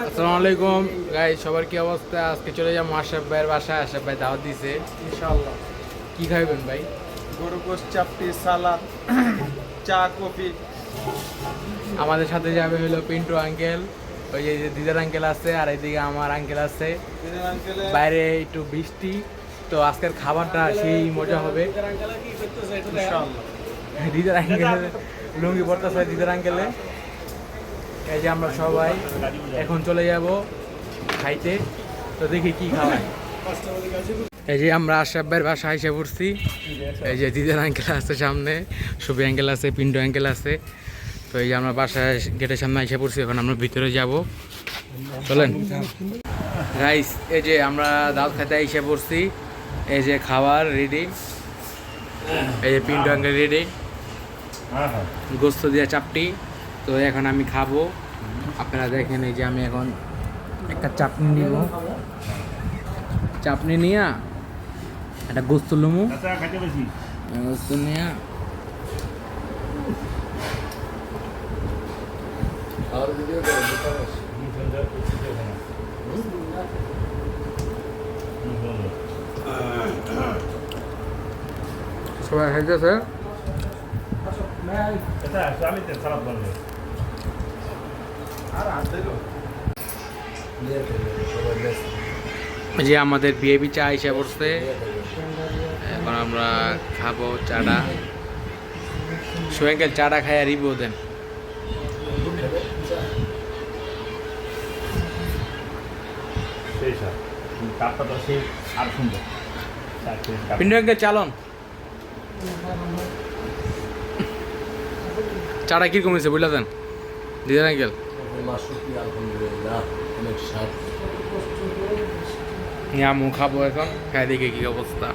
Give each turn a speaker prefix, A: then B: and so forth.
A: আসসালামু আলাইকুম গাইস, সবার কি অবস্থা? আজকে চলে যাবো আশরাফ ভাইয়ের বাসায়। আশরাফ ভাই দাওয়াত দিছে
B: ইনশাআল্লাহ।
A: কি খাইবেন ভাই?
B: গরু গোশত, চাপটি, সালাদ, চা, কফি।
A: আমাদের সাথে যাবে হলো পিন্টু আঙ্কেল, ওই যে দিদার আঙ্কেল আছে, আর এইদিকে আমার আঙ্কেল আছে।
B: দিনের আঙ্কেলে
A: বাইরে একটু বৃষ্টি, তো আজকের খাবারটা সেই মজা হবে।
B: ইনশাআল্লাহ।
A: দিদার আঙ্কেল লুঙ্গি পড়তেছে দিদার আঙ্কেলে। এই যে আমরা সবাই এখন চলে যাব খাইতে, তো দেখি কি খাওয়ায়। এই যে আমরা আশরাফ ভাইয়ের বাসায় এসে পড়ছি। এই যে দিদার আঙ্কেল আছে সামনে, সুবি আঙ্কেল আছে, পিন্টু আঙ্কেল আছে। তো এই যে আমরা বাসায় গেটের সামনে এসে পড়ছি, এখন আমরা ভিতরে যাব, চলেন গাইস। এই যে আমরা দাওয়াত খেতে এসে পড়ছি। এই যে খাবার রেডি, এই যে পিন্টু আঙ্কেল রেডি, গোস্ত দিয়ে চাপটি। তো এখন আমি খাবো, আপনারা দেখেন। এই যে আমি এখন একটা চাটনি নিব, চাটনি নিয়ে একটা গোস্ত লুমু, গোস্ত নিয়ে সবাই খাইতেছে। যে আমাদের বিএবি চা এসে পড়ছে, এখন আমরা খাবো চাটা। সোহেঙ্কেল চাটা খাই আর রিভিউ দেন। পিন্টু আঙ্কেল চালন, চাটা কিরকম হয়েছে বুঝলা দেন দিদার আঙ্কেল? আমু খাবো এখন, খাই দেখে কি অবস্থা।